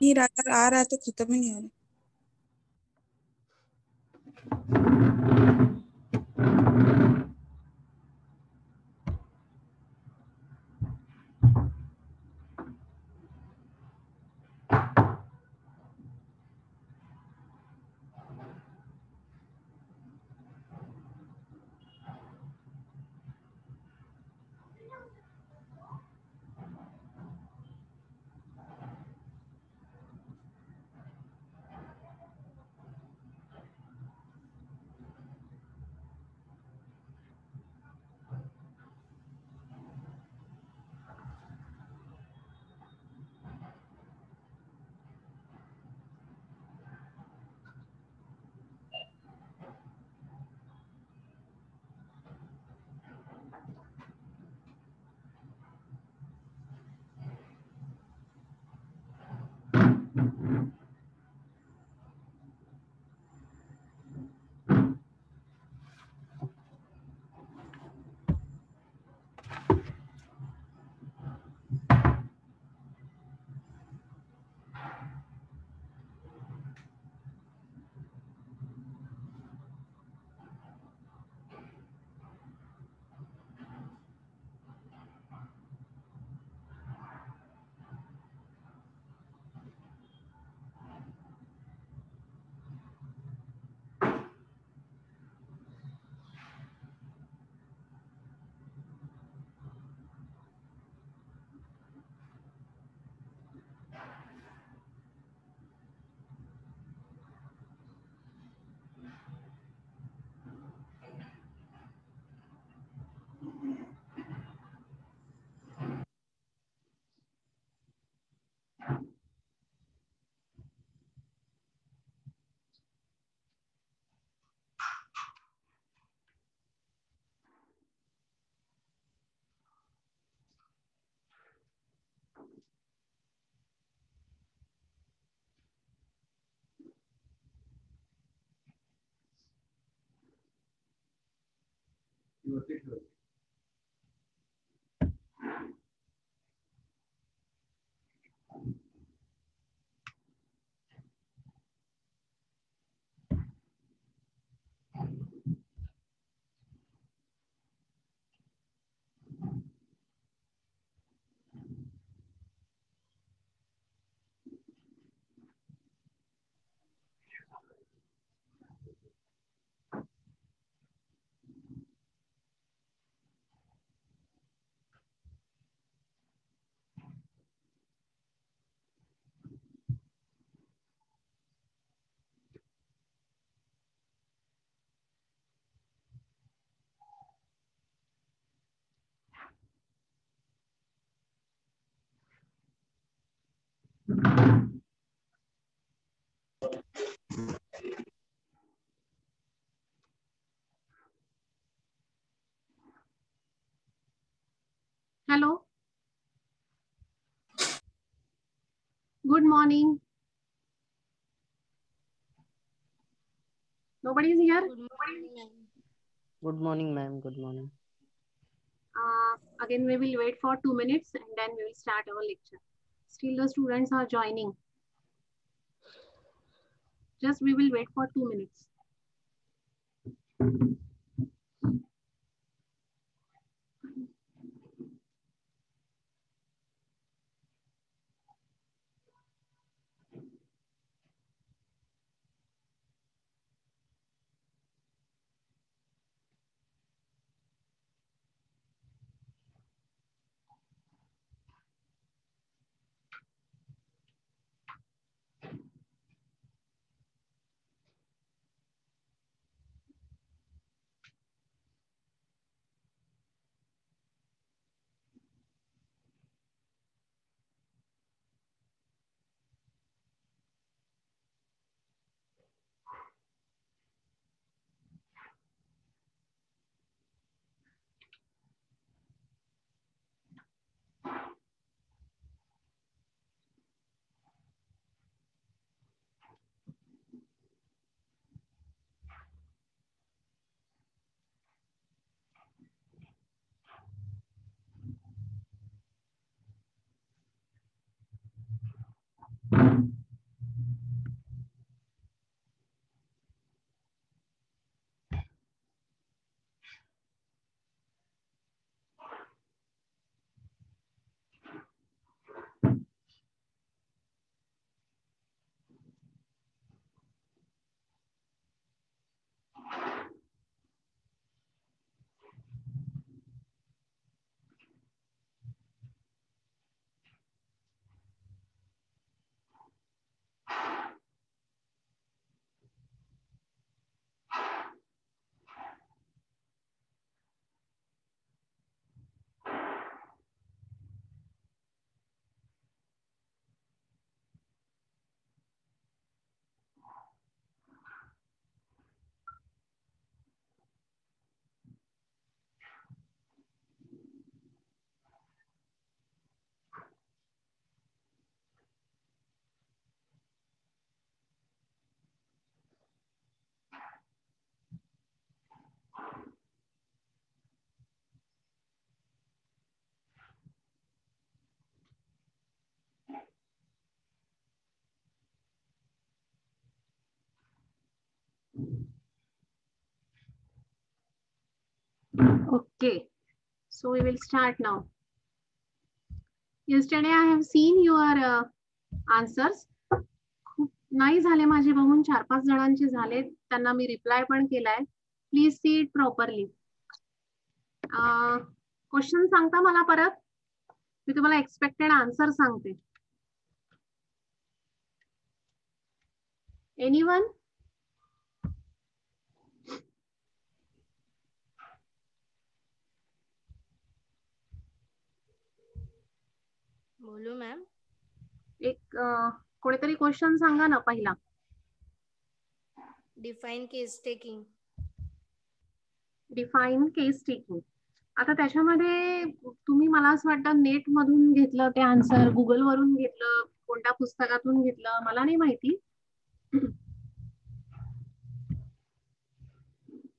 नहीं अगर आ रहा है तो खत्म ही नहीं हो रहा। Hello. Good morning. Nobody is here? Good morning, ma'am. Good morning. Again, we will wait for 2 minutes and then we will start our lecture. Still the students are joining. Just we will wait for 2 minutes. Okay, so we will start now. Yesterday I have seen your answers. खूप नाही झाले माझे बघून 4-5 जणांचे झाले, त्यांना मी reply पण केलाय. Please see it properly. Question सांगता मला परत, मी तुम्हाला एक्सपेक्टेड आन्सर सांगते. एनीवन? बोलू मॅम. एक कोणीतरी क्वेश्चन सांगा ना पहिला. Define case taking. Define case taking. आता त्याच्यामध्ये तुम्ही मला असं वाटतं नेट मधून घेतलं ते आन्सर, गुगल वरून घेतलं, कोणत्या पुस्तकातून घेतलं मला नाही माहिती.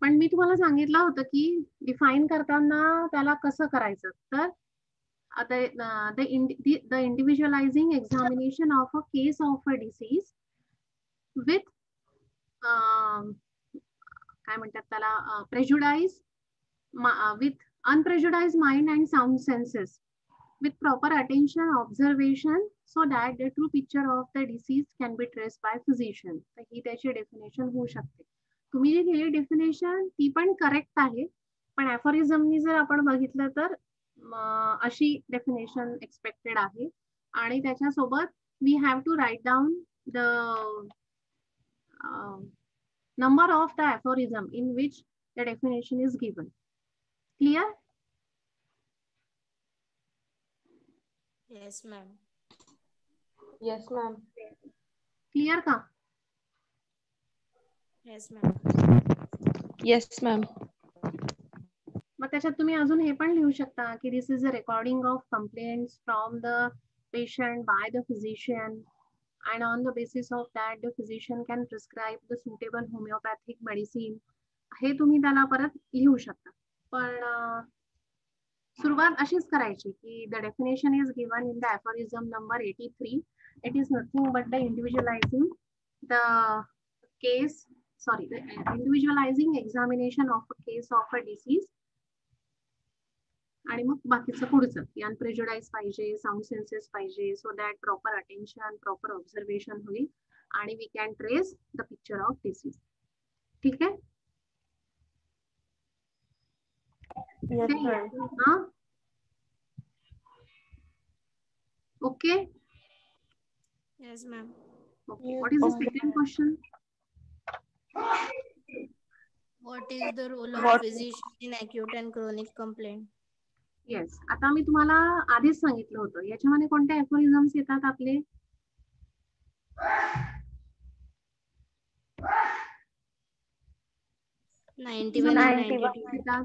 पण मी तुम्हाला सांगितलं होतं की डिफाइन करताना त्याला कसं करायचं. तर the individualizing examination of a case of a disease with काय म्हणतात त्याला prejudice with unprejudiced mind and sound senses with proper attention observation so that the true picture of the disease can be traced by physician. तर ही त्याची definition होऊ शकते. तुम्ही जी दिली definition ती पण करेक्ट आहे, पण ऍफोरिझमनी जर आपण बघितलं तर अशी डेफिनेशन एक्सपेक्टेड आहे. आणि त्याच्यासोबत we have to write down the number of the aphorism in which the definition is given. Clear? Yes ma'am. Yes, ma'am. Clear का? Yes ma'am. Yes, ma'am. मग त्याच्यात तुम्ही अजून हे पण लिहू शकता की this is a recording of complaints from the patient by the physician and on the basis of that the physician can prescribe the suitable homeopathic medicine. हे तुम्ही त्याला परत लिहू शकता. पण सुरुवात अशीच करायची की the definition is given in the aphorism number 83. It is nothing but the individualizing the case, sorry, the individualizing examination of a case of a disease. आणि मग बाकीचं पुढचं की अनप्रेज्युडाइज पाहिजे, साऊंड सेन्सेस पाहिजे, so that proper attention, proper observation होईल आणि we can trace the picture of disease. ठीक आहे? Okay. Yes ma'am. Okay. What is the second question? What is the role of physician in acute and chronic complaint? Yes. आता मी तुम्हाला आधीच सांगितलं होतं याच्यामध्ये कोणते ऍफोरिझम्स येतात आपले. येतात.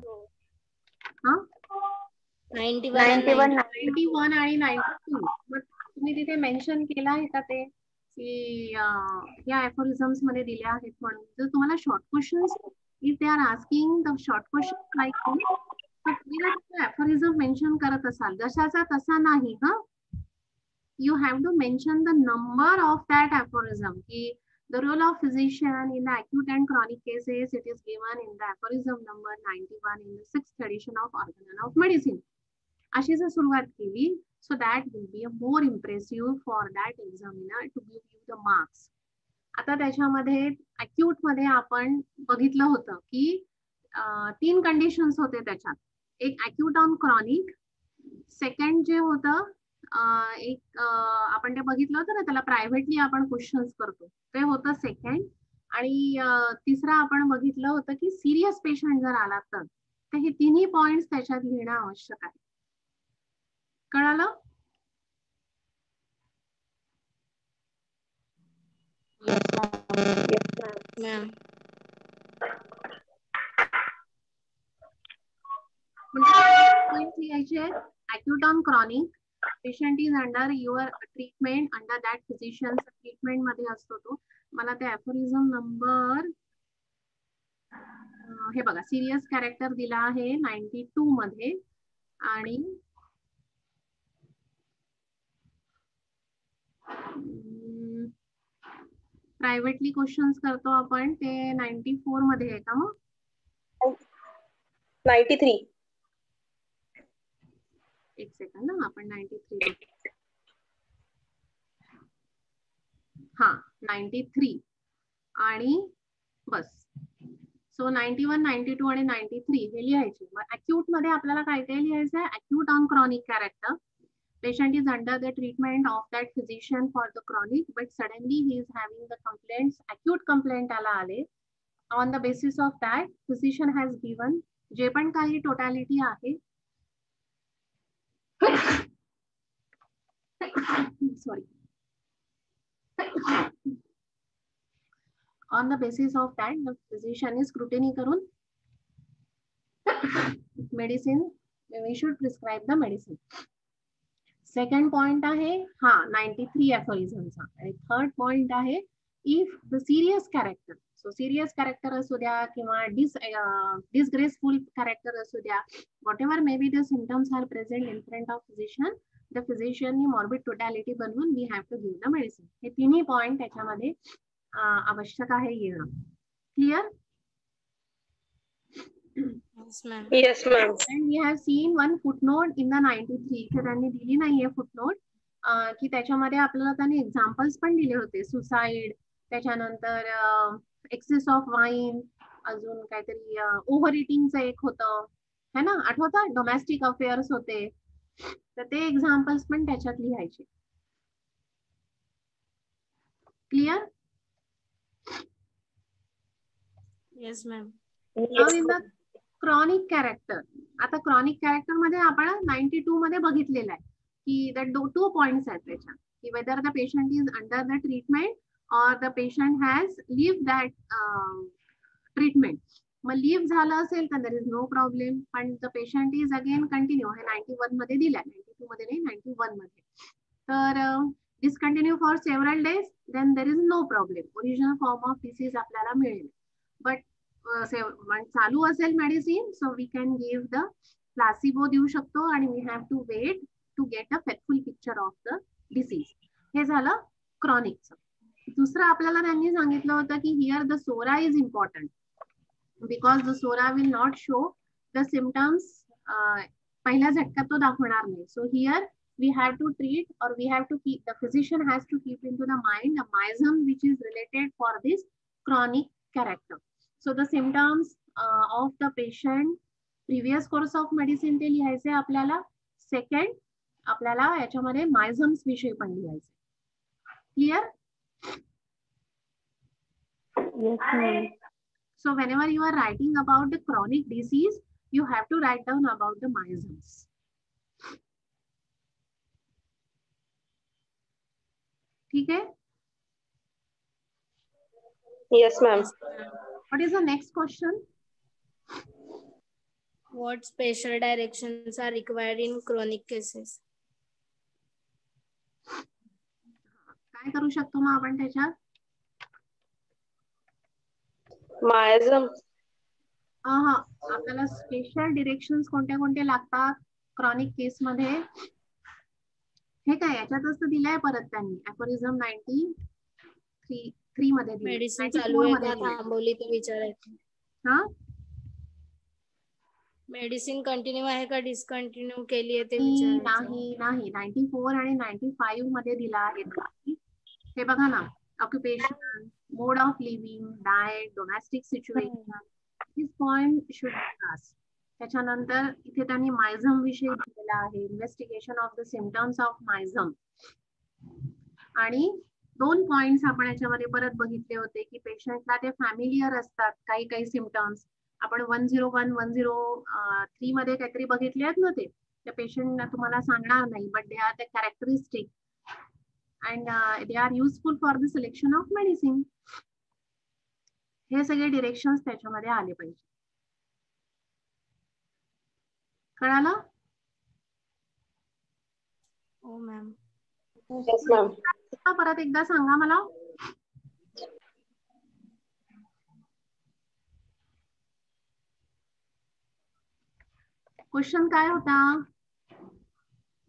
91 आणि 92. मग तुम्ही तिथे मेन्शन केलं आहे का ते की या ऍफोरिझम्स मध्ये दिल्या आहेत म्हणून. जर तुम्हाला short questions if they are asking the short question like तर तुम्ही ऍफोरिझम मेन्शन करत असाल, जशाचा तसा नाही. हा, you have to mention the number of that aphorism. The role of physician in the acute and chronic cases, it is given in the aphorism number 91 in the 6th edition of Organon of Medicine. अशी जर सुरुवात केली, so that will be a more impressive for that examiner to give you the marks. आता त्याच्यामध्ये acute मध्ये आपण बघितलं होतं की 3 कंडिशन्स होते त्याच्यात. एक acute on chronic, सेकंड जे होतं एक आपण ते बघितलं होतं ना, त्याला प्रायव्हेटली आपण क्वेश्चन्स करतो, ते होतं सेकंड. आणि तिसरा आपण बघितलं होतं की सिरियस पेशंट जर आला तर हे तिन्ही पॉइंट्स त्याच्यात लिहिणं आवश्यक आहे. कळालं? Ma'am. Acute on chronic, patient is under your treatment, under that physician's treatment मध्ये असतो तो. मला ते aphorism नंबर हे बघा, सिरियस कॅरेक्टर दिला आहे 92 मध्ये, आणि प्रायव्हेटली क्वेश्चन्स करतो आपण ते 94 मध्ये आहे का? मग 93. एक सेकंड ना, आपण 93 हा 93 आणि बस. सो 91, 92 आणि 93 हे लिहायचे. मग अक्यूट मध्ये आपल्याला काय काय लिहायचं आहे? Acute on chronic character. Patient is under the treatment of that physician for the chronic, but suddenly he is having the complaints, acute complaint आले. On the basis of that, physician has given जे पण काही totality आहे, sorry, on the basis of that, the physician is scrutiny करून medicine, we should prescribe the medicine. Second point आहे हा 93 aphorismचा. आणि third point आहे if the serious character, so serious character असू द्या किंवा डिसग्रेसफुल कॅरेक्टर असू द्या, whatever may be the symptoms are present in front of physician, the फिजिशियननी मॉर्बिड टोटॅलिटी बनवून we have to give the medicine. हे तिन्ही पॉइंट त्याच्यामध्ये आवश्यक आहे येणं. Clear? Yes, ma'am. Yes, ma'am. And we have seen one footnote in the 93. इथे त्यांनी दिली नाहीये फुटनोट, की त्याच्यामध्ये आपल्याला त्यांनी एक्झाम्पल्स पण दिले होते. सुसाइड, त्याच्यानंतर एक्सेस ऑफ वाईन, अजून काहीतरी ओव्हर इटिंगचं एक होतं है ना, आठवतं? डोमेस्टिक अफेअर्स होते, तर ते एक्झाम्पल्स पण त्याच्यात लिहायचे. Clear? Yes, ma'am. Yes. Chronic character. आता क्रॉनिक कॅरेक्टर मध्ये आपण 92 मध्ये बघितलेलं आहे की द 2 पॉइंट्स आहेत त्याच्यात, की whether the patient is under the treatment or the patient has leave that treatment. मग लिव्ह झालं असेल तर देयर इज नो प्रॉब्लेम, पण the patient is again continue, हे 91 मध्ये दिलंय, 92 मध्ये नाही 91 मध्ये. तर discontinue for several days, then there is no problem, original form of disease आपल्याला मिळेल. बट चालू असेल medicine, so we can give the placebo देऊ शकतो, आणि we have to wait to get a faithful picture of the disease. हे झालं क्रॉनिकचं. दुसरं आपल्याला त्यांनी सांगितलं होतं की here the psora is important, because the psora will not show the symptoms, पहिल्या झटक्यात तो दाखवणार नाही. So here we have to treat, or we have to keep, the physician has to keep into the mind the miasm which is related for this chronic character. So the symptoms of the patient, previous course of medicine ते लिहायचे आपल्याला. Second आपल्याला याच्यामध्ये मायझम्स विषयी पण लिहायचे. Clear? Yes, ma'am. So whenever you are writing about the chronic disease, you have to write down about the miasms. ठीक है? Yes, ma'am. What is the next question? What special directions are required in chronic cases? काय करू शकतो मग आपण त्याच्यात? Miasm. आपल्याला special directions कोणत्या कोणत्या लागतात क्रॉनिक केस मध्ये? हे काय याच्यातच तर दिलंय परत त्यांनी ऍफोरिझम 93 मध्ये दिलंय, मेडिसिन 94 चालू आहे मध्ये का दिलंय. थांबवली ते विचारायचं. हा मेडिसिन कंटिन्यू आहे का डिस्कंटिन्यू केली आहे ते नाही विचारायचं. नाही 94 आणि 95 मध्ये दिला आहे त्यांनी. हे बघा ना, occupation, mode of living, diet, domestic situation, this point should pass. त्याच्यानंतर इथे त्यांनी मायझम विषयी दिलेला आहे, investigation of the symptoms of miasm. आणि 2 पॉइंट्स आपण याच्यामध्ये परत बघितले होते की पेशंटला ते फॅमिलियर असतात काही काही सिम्पटम्स. आपण 101, 103 मध्ये काहीतरी बघितले आहेत ना, ते त्या पेशंट तुम्हाला सांगणार नाही, but they are the characteristic and they are useful for the selection of medicine. हे सगळे डिरेक्शन्स त्याच्यामध्ये आले पाहिजे. कळालं? हो मॅम. Yes, ma'am. परत एकदा सांगा मला. क्वेश्चन काय होता?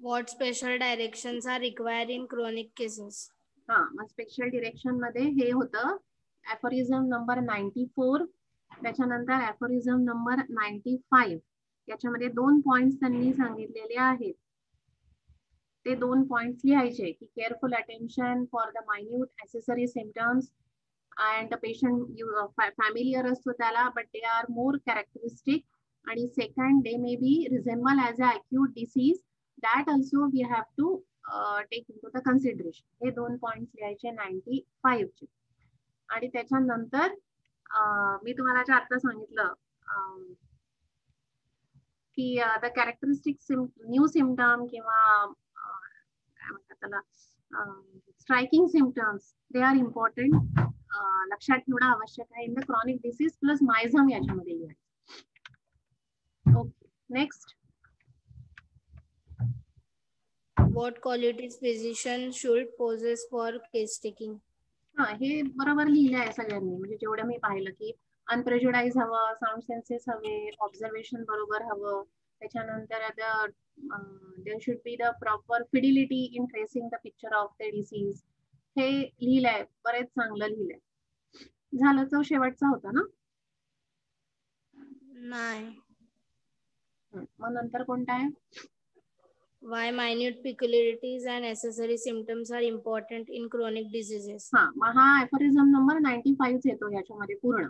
What special directions are required in chronic cases? हा, मग स्पेशल डिरेक्शन मध्ये हे होतं ऍफोरिझम नंबर 94, त्याच्यानंतर ऍफोरिझम नंबर 95. याच्यामध्ये 2 पॉइंट्स त्यांनी सांगितलेले आहेत. ते 2 पॉइंट्स लिहायचे की careful attention for the minute accessory symptoms and the patient familiar असतो त्याला, but they are more characteristic. आणि second, they may be resemble as a acute disease, that also we have to take into the consideration. हे 2 points लिहायचे 95 चे. आणि त्याच्यानंतर मी तुम्हाला जे आता सांगितलं की द कॅरेक्टरिस्टिक न्यू सिम्पटम किंवा काय म्हणतात त्याला striking symptoms, they are important, लक्षात ठेवणं आवश्यक आहे in the chronic disease plus miasm याच्यामध्ये लिहायचं. Okay, next. What qualities physician should possess for case taking? हा, हे बरोबर लिहिलं आहे सगळ्यांनी, म्हणजे जेवढं मी पाहिलं की अनप्रेज्युडाइज हवं, साऊंड सेन्सेस हवे, ऑब्झर्वेशन बरोबर हवं, त्याच्यानंतर there should be the proper fidelity in tracing the picture of the disease. हे लिहिलंय, बरेच चांगलं लिहिलंय. झालं, तो शेवटचा होता ना? नाही. मग नंतर कोणता आहे? Why minute peculiarities and accessory symptoms are important in chronic diseases? हा, मग हा ऍफोरिझम नंबर 95 येतो याच्यामध्ये पूर्ण.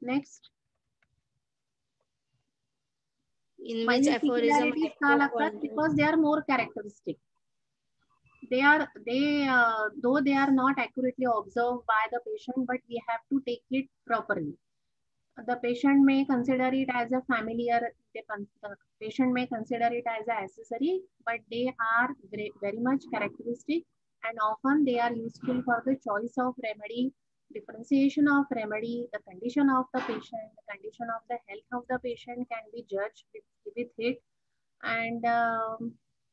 Next. In which Minute aphorism peculiarities का लागतात? Because they are more characteristic. Though they are not accurately observed by the patient, but we have to take it properly. The patient may consider it as a familiar, the patient may consider it as an accessory, but they are very much characteristic, and often they are useful for the choice of remedy, differentiation of remedy, the condition of the patient, the condition of the health of the patient can be judged with it, and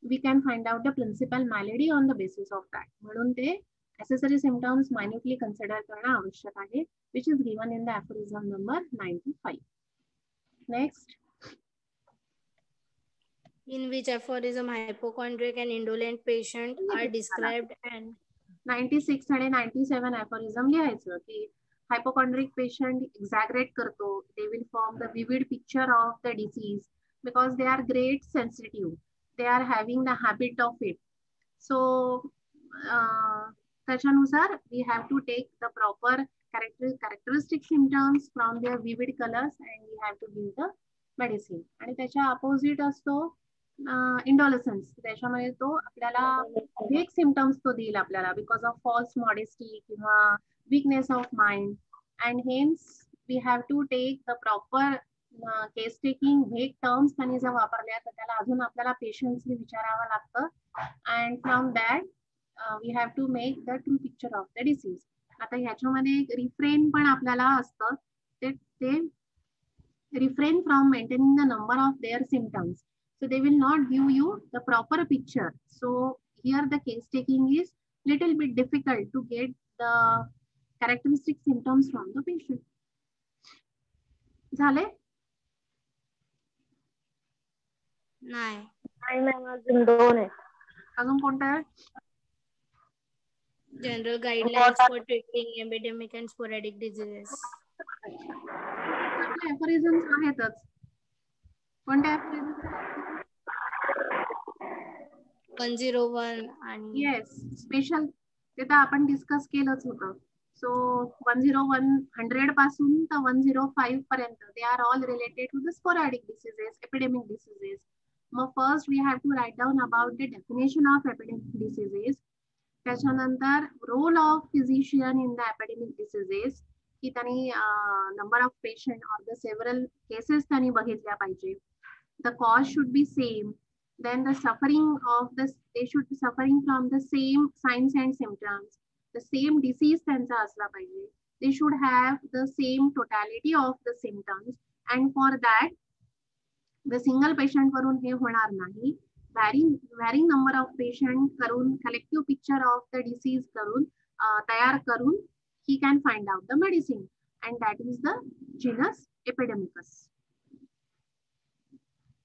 we can find out the principal malady on the basis of that. म्हणून ते accessory symptoms minutely consider करणं आवश्यक आहे, which is given in the aphorism number 95. Next. In which aphorism hypochondriac and indolent patient are described and 96 आणि 97 aphorism लिहायचं की hypochondriac patient exaggerate करतो, they will form the vivid picture of the disease because they are great sensitive, they are having the habit of it. So त्याच्यानुसार we have to take the proper characteristic symptoms from their vivid colors and we have to give the medicine. आणि त्याच्या opposite असतो इंडोलसन्स. त्याच्यामध्ये तो आपल्याला वेग symptoms तो देईल आपल्याला बिकॉज ऑफ फॉल्स मॉडेस्टी किंवा weakness of mind, and hence we have to take the proper case taking. Vague terms त्यांनी जर वापरल्या तर त्याला अजून आपल्याला पेशन्सली विचारावं लागतं, and from that we have to make the true picture of the disease. आता ह्याच्यामध्ये एक रिफ्रेन पण आपल्याला असतं, ते refrain from maintaining the number of their symptoms, so they will not give you the proper picture. So here the case taking is little bit difficult to get the characteristic symptoms from the patient. झाले? नाही. नाही ma'am, अजून 2 आहेत. अजून कोणतं आहे? General guidelines for treating epidemic and sporadic diseases. आपले aphorisms आहेतच. कोणते aphorisms? 101 आणि येस, स्पेशल ते तर आपण डिस्कस केलंच होतं. सो 101 100 पासून तर 105 पर्यंत they are all related to the sporadic diseases, epidemic diseases. मग first we have to write down about the definition of epidemic diseases. त्याच्यानंतर role of physician in the epidemic diseases, की त्यांनी number of patient or the several cases त्यांनी बघितल्या पाहिजे. The cause should be same. Then the suffering of they should be suffering from the same signs and symptoms. The same disease त्यांचा असला पाहिजे. They should have the same totality of the symptoms. And for that, the single patient वरून हे होणार नाही. Varying number of patient करून collective picture of the disease करून तयार करून he can find out the medicine. And that is the genus epidemicus.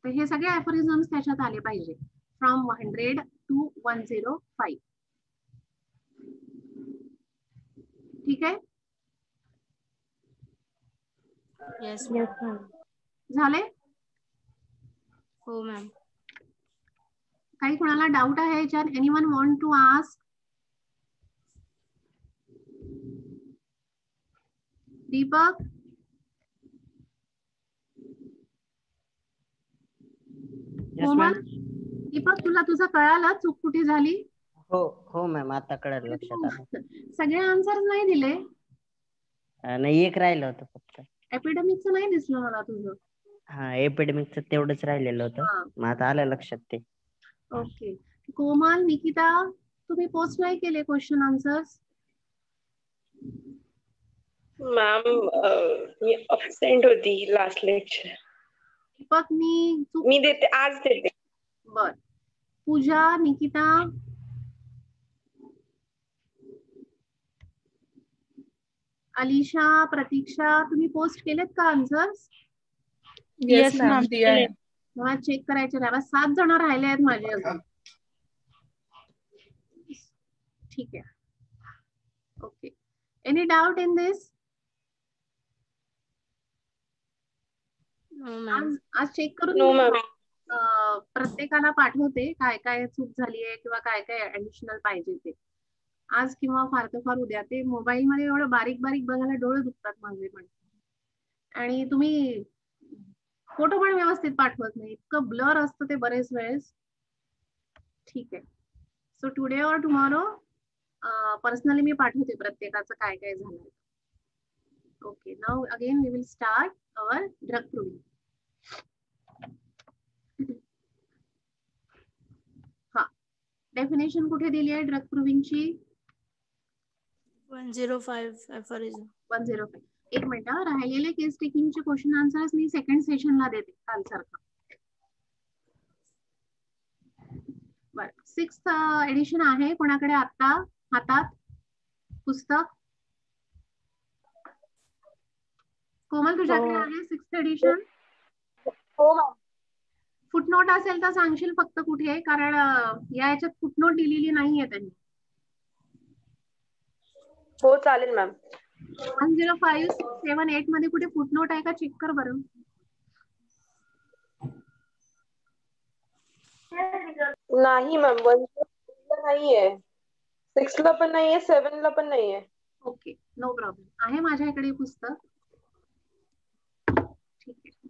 तर हे सगळे ऍफोरिझम्स त्याच्यात आले पाहिजे फ्रॉम 100 to 105. ठीक आहे, yes Yes, ma'am. ma'am. झाले? हो मॅम. काही कोणाला डाऊट आहे याच्यात? Anyone want to ask? Deepak? Yes, Komal? ma'am. Deepak, तुला तुझं कळालं चूक कुठे झाली? हो हो मॅम, आता कळलं, लक्षात आलं. सगळे आन्सर नाही दिले. नाही, एक राहिलं होतं फक्त. एपिडेमिकचं नाही दिसलं मला तुझं. हा, एपिडेमिकचं तेवढंच राहिलेलं होतं. हा. मग आता आलं लक्षात ते. ओके. कोमल, निकिता, तुम्ही पोस्ट नाही केले क्वेश्चन आन्सर्स? मॅम, मी अब्सेंट होती लास्ट लेक्चर. दीपकनी चूक. मी देते, आज देते. बर. पूजा, निकिता? अलिशा, प्रतीक्षा, तुम्ही पोस्ट केलेत का आन्सर्स? येस मॅम, दिया आहे. मला चेक करायचे राहा. 7 जण राहिले आहेत माझे अजून. ठीक आहे, okay. Any doubt in this? No ma'am. आज चेक करून नो मॅम. प्रत्येकाला पाठवते काय काय चूक झाली आहे किंवा काय काय ऍडिशनल पाहिजे ते आज किंवा फार तर फार उद्या. ते मोबाईल मध्ये एवढं बारीक बारीक बघायला डोळे दुखतात माझे पण. आणि तुम्ही फोटो पण व्यवस्थित पाठवत नाही, इतकं ब्लर असतं ते बरेच वेळेस. ठीक आहे, so today or tomorrow personally मी पाठवते प्रत्येकाचं काय काय झालं. Okay, now again we will start our drug proving. हा, डेफिनेशन कुठे दिली आहे ड्रग प्रूव्हिंगची? 105 aphorism. 105. एक मिनिट, राहिलेले केस टेकिंगचे क्वेश्चन आन्सर्स मी सेकंड सेशनला देते काल सारखं. बर, 6th एडिशन आहे कोणाकडे आता हातात पुस्तक? कोमल, तुझ्याकडे आहे 6th एडिशन? हो मॅम. फुटनोट असेल तर सांगशील फक्त कुठे, कारण या याच्यात फुटनोट दिलेली नाहीये त्यांनी. हो चालेल मॅम. 10578 मध्ये कुठे फुटनोट आहे का चेक कर बरं. नाही मॅम, 1 ला नाहीये, 6 ला पण नाहीये, 7 ला पण नाहीये. Okay, no problem. आहे माझ्याकडे पुस्तक. ठीक आहे,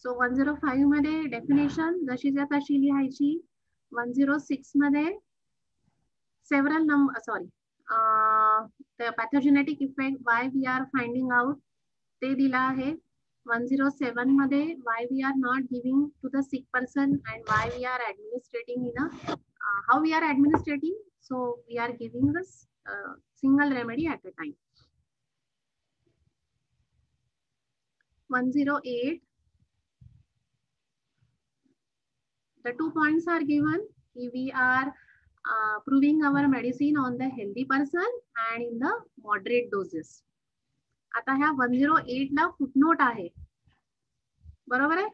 सो 105 मध्ये डेफिनेशन जशीच्या तशी लिहायची. 106 मध्ये several number, sorry, the pathogenic effect why we are finding out ते दिला आहे. 107 मध्ये why we are not giving to the sick person and why we are administrating in a how we are administrating, so we are giving this single remedy at a time. 108, the 2 points are given. We are proving our medicine on the healthy person and in the moderate doses. आता ह्या 108 ला footnote आहे, बरोबर आहे?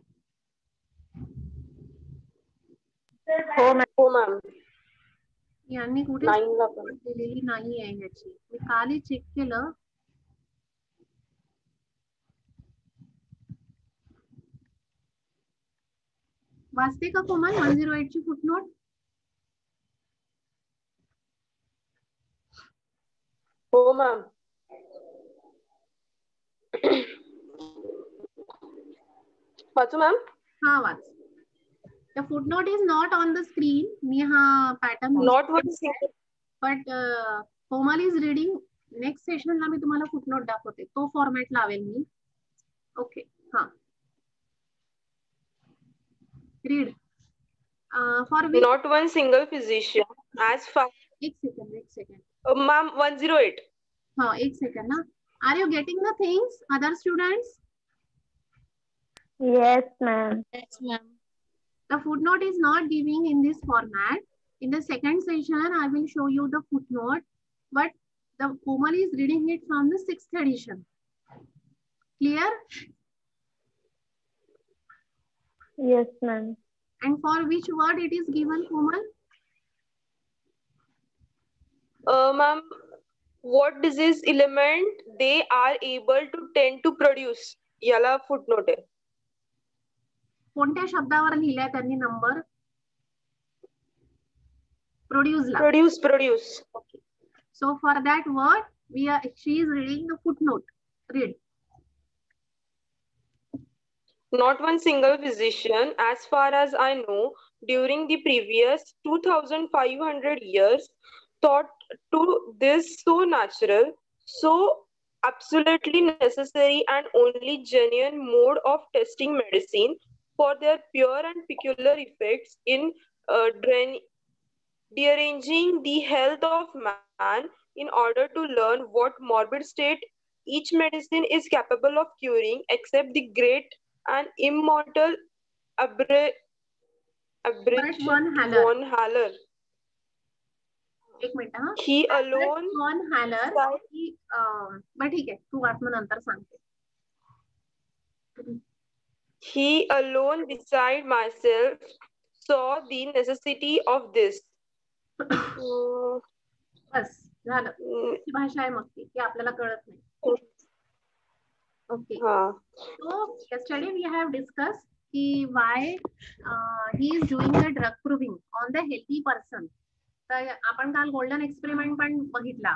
हो ma'am. यांनी कुठे 9 ला पण. दिलेली नाही आहे ह्याची. मी कालही चेक केलं. वाचते का कोमल 108 ची फुटनोट? हो मॅम. वाचू मॅम? हा वाच. The footnote is not on the screen. मी हा pattern Not one single. but Komal is reading. Next सेशनला मी तुम्हाला फुटनोट दाखवते. तो फॉर्मॅट लावेल मी. ओके. हा. Read. For which? Not one single physician as far. एक सेकंड. Ma'am 108. हा एक सेकंड ना. Are you getting the things, other students? Yes, ma'am. Yes, ma'am. The footnote is not giving in this format. In the second session, I will show you the footnote, but the Komal is reading it from the 6th edition. Clear? Yes, ma'am. And for which word it is given, Komal? Ma'am, what disease element they are able to tend to produce? याला footnote आहे. कोणत्या शब्दावर लिहिलाय त्यांनी number? Produce La. Produce. Okay. So for that word, she is reading the footnote. Read. Not one single physician, as far as I know, during the previous 2,500 years, thought to this so natural, so absolutely necessary and only genuine mode of testing medicine for their pure and peculiar effects in deranging the health of man in order to learn what morbid state each medicine is capable of curing, except the great and immortal Albert von Haller. von Haller. एक minute हा. He alone. von Haller. बरं ठीक आहे. तू watch मग नंतर सांगते. He alone beside myself saw the necessity of this. बस झालं. ती भाषा आहे मग ती आपल्याला कळत नाही. Okay. So yesterday we have discussed why he is doing the drug proving on the healthy person. तर आपण काल गोल्डन एक्सपेरिमेंट पण बघितला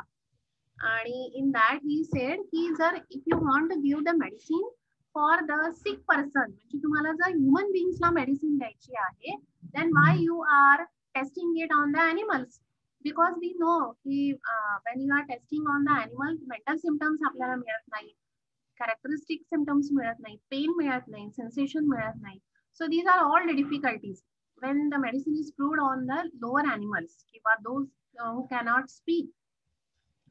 आणि in that he said की जर if you want to give the medicine for the sick person, म्हणजे तुम्हाला जर ह्युमन बीइंग्सला मेडिसिन द्यायची आहे, then why you are testing it on the animals? Because we know की when you are testing on the animal, mental symptoms आपल्याला मिळत नाही, characteristic symptoms मिळत नाही, pain मिळत नाही, sensation मिळत नाही. So these are all the difficulties when the medicine is proved on the lower animals, or those who cannot speak.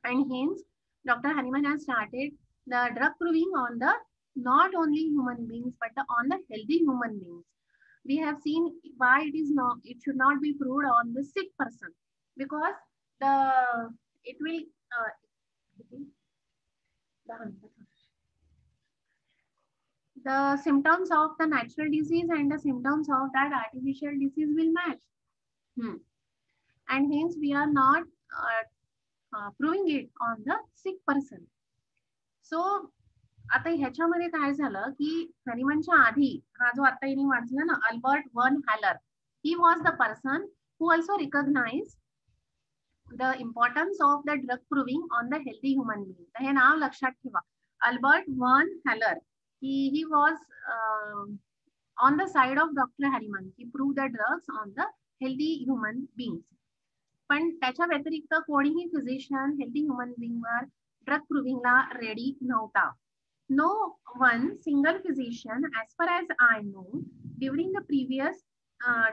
And hence, Dr. Haniman has started the drug proving on the not only human beings, but on the healthy human beings. We have seen why it should not be proved on the sick person, because the symptoms of the natural disease and the symptoms of that artificial disease will match. And hence we are not proving it on the sick person. So आता ह्याच्यामध्ये काय झालं की हॅनिमनच्या आधी हा जो आता यांनी वाचला ना, Albert von Haller, he was the person who also recognize the importance of the drug proving on the healthy human being. तर हे नाव लक्षात ठेवा, Albert von Haller. He was on the side of Dr. Haniman. He proved the drugs on the healthy human beings. पण त्याच्या व्यतिरिक्त कोणीही physician healthy human Bing वर drug प्रूविंगला ready नव्हता. No one single physician, as far as I know, during the previous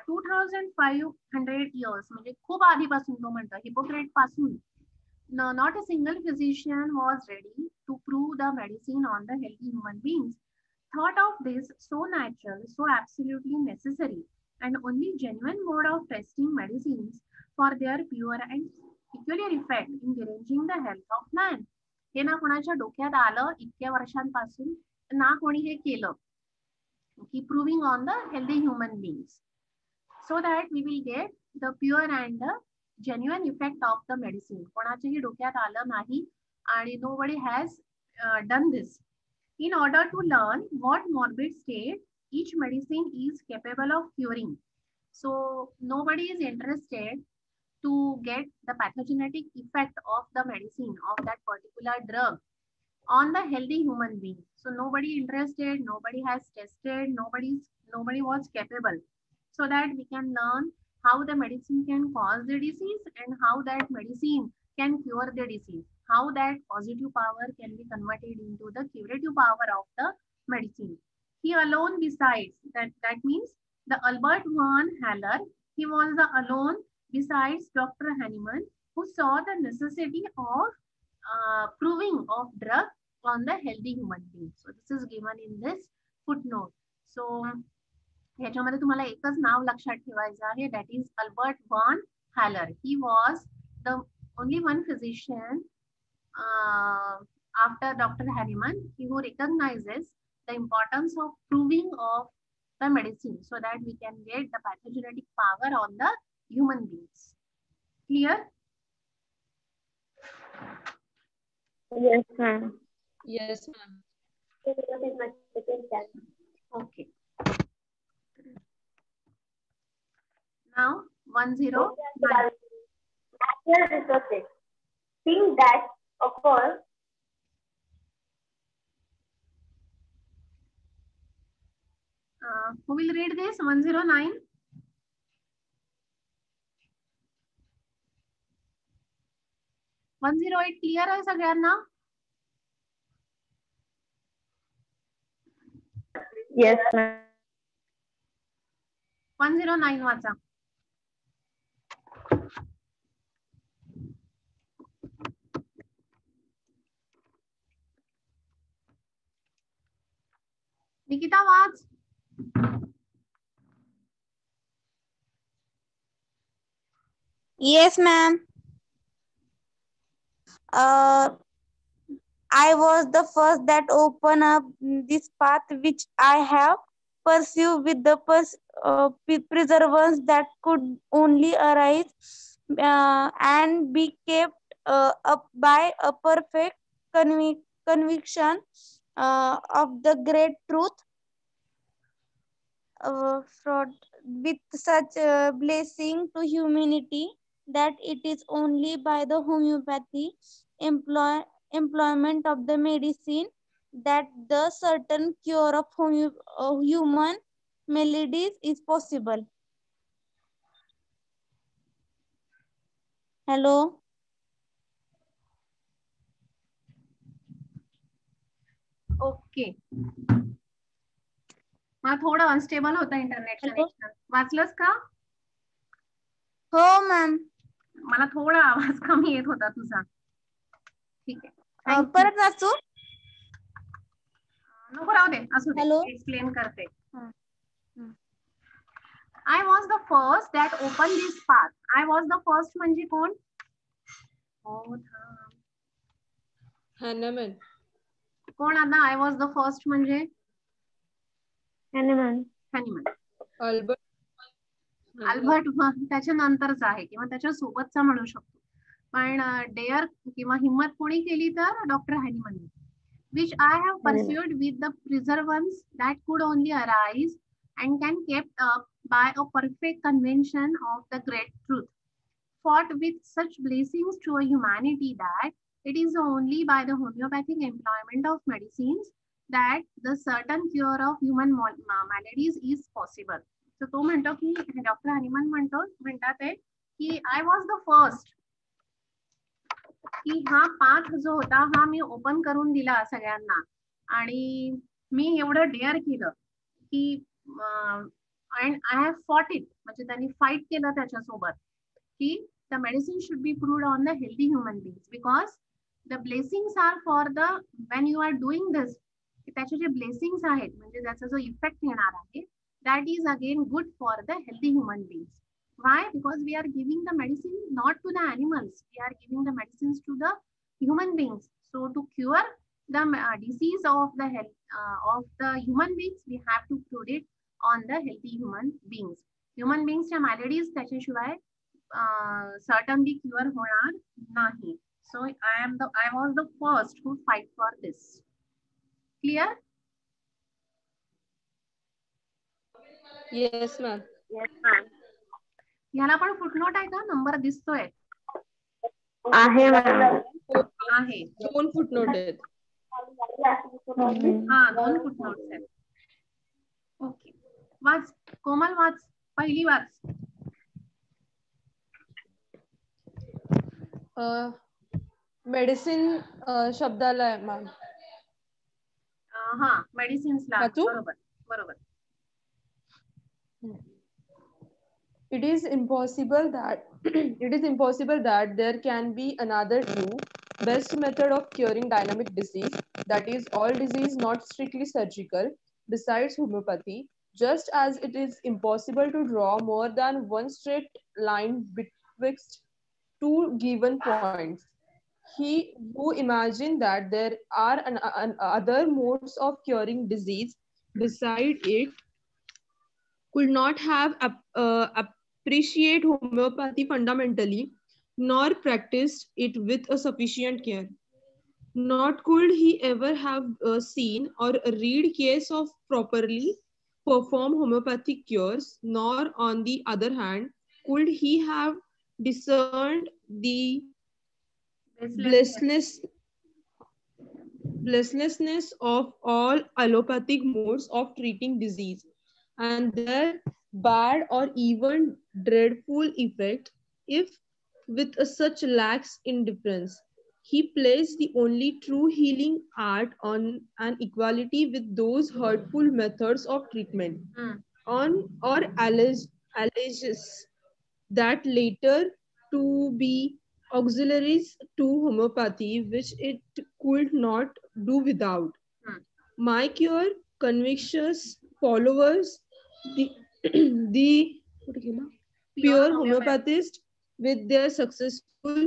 2,500 years, म्हणजे खूप आधीपासून तो म्हणतो, हिपोक्रेट पासून, not a single physician was ready to prove the medicine on the healthy human beings. Thought of this so natural, so absolutely necessary, and only genuine mode of testing medicines for their pure and peculiar effect in deranging the health of man. हे ना कोणाच्या डोक्यात आलं इतक्या वर्षांपासून, ना कोणी हे केलं की proving on the healthy human beings. so that we will get the pure and the genuine effect of the medicine. कोणाच्याही डोक्यात आलं नाही आणि nobody has done this. In order to learn what morbid state each medicine is capable of curing. So nobody is interested to get the pathogenetic effect of the medicine of that particular drug on the healthy human being. So nobody interested, nobody has tested, nobody was capable, so that we can learn how the medicine can cause the disease and how that medicine can cure the disease, how that positive power can be converted into the curative power of the medicine. He alone decides that means the Albert von Haller, he was the alone besides Dr. Hahnemann who saw the necessity of proving of drug on the healthy human being. So this is given in this footnote. So याच्यामध्ये तुम्हाला एकच नाव लक्षात ठेवायचं आहे, that is Albert von Haller. He was the only one physician after Dr. Hahnemann who recognizes the importance of proving of the medicine so that we can get the pathogenetic power on the human beings. Clear? Yes, ma'am. Yes, ma'am. Okay. Now 109. Natural resources. Things that occur. Who will read this? 109. Clear आहे सगळ्यांना? Yes, ma'am. 109 वाचा. Nikita watch. Yes, ma'am. I was the first that opened up this path which I have pursued with the perseverance that could only arise and be kept up by a perfect conviction of the great truth. With such a blessing to humanity that it is only by the homeopathy employment of the medicine that the certain cure of human maladies is possible. Hello. Okay. मला थोडं unstable होतं internet connection. वाचलंस का? हो ma'am. मला थोडा आवाज कमी येत होता तुझा. ठीक आहे. परत वाचू? नको राहू दे, असू दे. एक्सप्लेन करते. I was the first that opened this path. I was the first म्हणजे कोण? Hahnemann. कोण आता? I was the first म्हणजे? Hahnemann. Albert. अल्बर्ट त्याच्या नंतरचा आहे किंवा त्याच्या सोबतचा म्हणू शकतो. पण डेअर किंवा हिम्मत कोणी केली तर doctor हॅनीमन. which I have pursued with the perseverance that could only arise and can kept up by a perfect convention of the great truth, fought with such blessings to a humanity that it is only by the homeopathic employment of medicines that the certain cure of human maladies is possible. So तो म्हणतो की doctor Hahnemann म्हणतात आहे की I was the first की हा path जो होता हा मी ओपन करून दिला सगळ्यांना आणि मी एवढं डेअर केलं की and I have fought it, म्हणजे त्यांनी फाईट केलं त्याच्यासोबत की the medicine should be proved on the healthy human beings because the blessings are for the when you are doing this, त्याचे जे blessings आहेत म्हणजे त्याचा जो इफेक्ट येणार आहे that is again good for the healthy human beings. Why? Because we are giving the medicine not to the animals, we are giving the medicines to the human beings. So to cure the disease of the health of the human beings, we have to prove it on the healthy human beings. Human बिंगच्या maladies त्याच्याशिवाय certainly cure होणार नाही. सो I was the first who fight for this. Clear? Yes, ma'am. Yes, ma'am. ह्याला पण footnote आहे का? Number दिसतोय आहे मॅम. आहे. 2 footnote आहेत. हा 2 फुटनोट्स आहेत. ओके, वाच कोमल, वाच पहिली वाच. मेडिसिन शब्दाला आहे मॅम. हा मेडिसिन्सला. वाचू? बरोबर बरोबर. It is impossible that there can be another true best method of curing dynamic disease, that is all disease not strictly surgical, besides homeopathy, just as it is impossible to draw more than one straight line betwixt two given points. He who imagined that there are other modes of curing disease beside it could not have appreciate homeopathy fundamentally, nor practiced it with a sufficient care. Not could he ever have seen or read case of properly perform homeopathic cures, nor on the other hand could he have discerned the blesslessness of all allopathic modes of treating disease, and their bad or even dreadful effect, if with such lax indifference he placed the only true healing art on an equality with those hurtful methods of treatment, on or alleges that later to be auxiliaries to homeopathy, which it could not do without. My cure convictious followers, the, the pure homeopathist with their successful,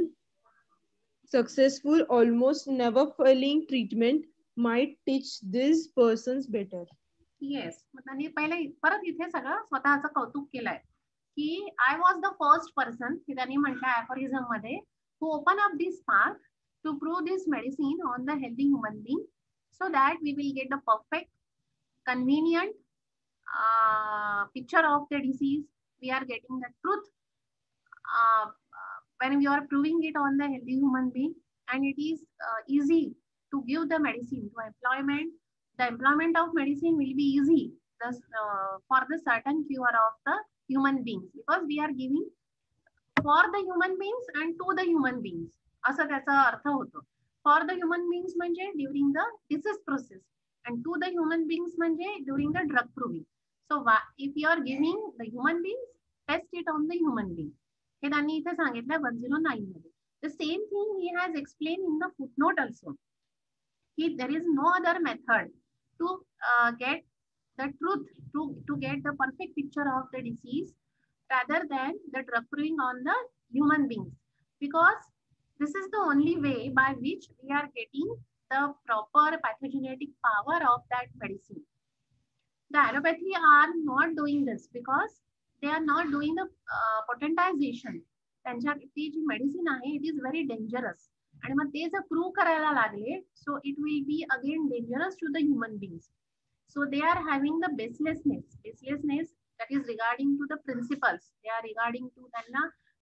almost never failing treatment might teach these persons better. Yes, त्यांनी पहिले परत इथे सगळं स्वतःचं कौतुक केलंय की I was the first person, की त्यांनी म्हटलं ऍफोरिझम मध्ये, to open up this path to prove this medicine on the healthy human being, so that we will get the perfect convenient picture of the disease. We are getting the truth when we are proving it on the healthy human being, and it is easy to give the medicine to employment. The employment of medicine will be easy for the certain cure of the human beings, because we are giving for the human beings and to the human beings. असा त्याचा अर्थ होतो. For the human beings म्हणजे during the disease process, and to the human beings म्हणजे during the drug proving. So if you are giving the human beings, test it on the human being. हे त्यांनी इथे सांगितलं 109 मध्ये. The same thing he has explained in the footnote also. There is no other method to get the truth, to get the perfect picture of the disease rather than the drug proving on the human beings, because this is the only way by which we are getting the proper pathogenetic power of that medicine. The allopathy are not doing this because they are not doing the potentization. त्यांच्या ती जी medicine आहे, it is very dangerous, आणि मग ते जर prove करायला लागले, so it will be again dangerous to the human beings. So they are having the baselessness that is regarding to the principles. They are regarding to त्यांना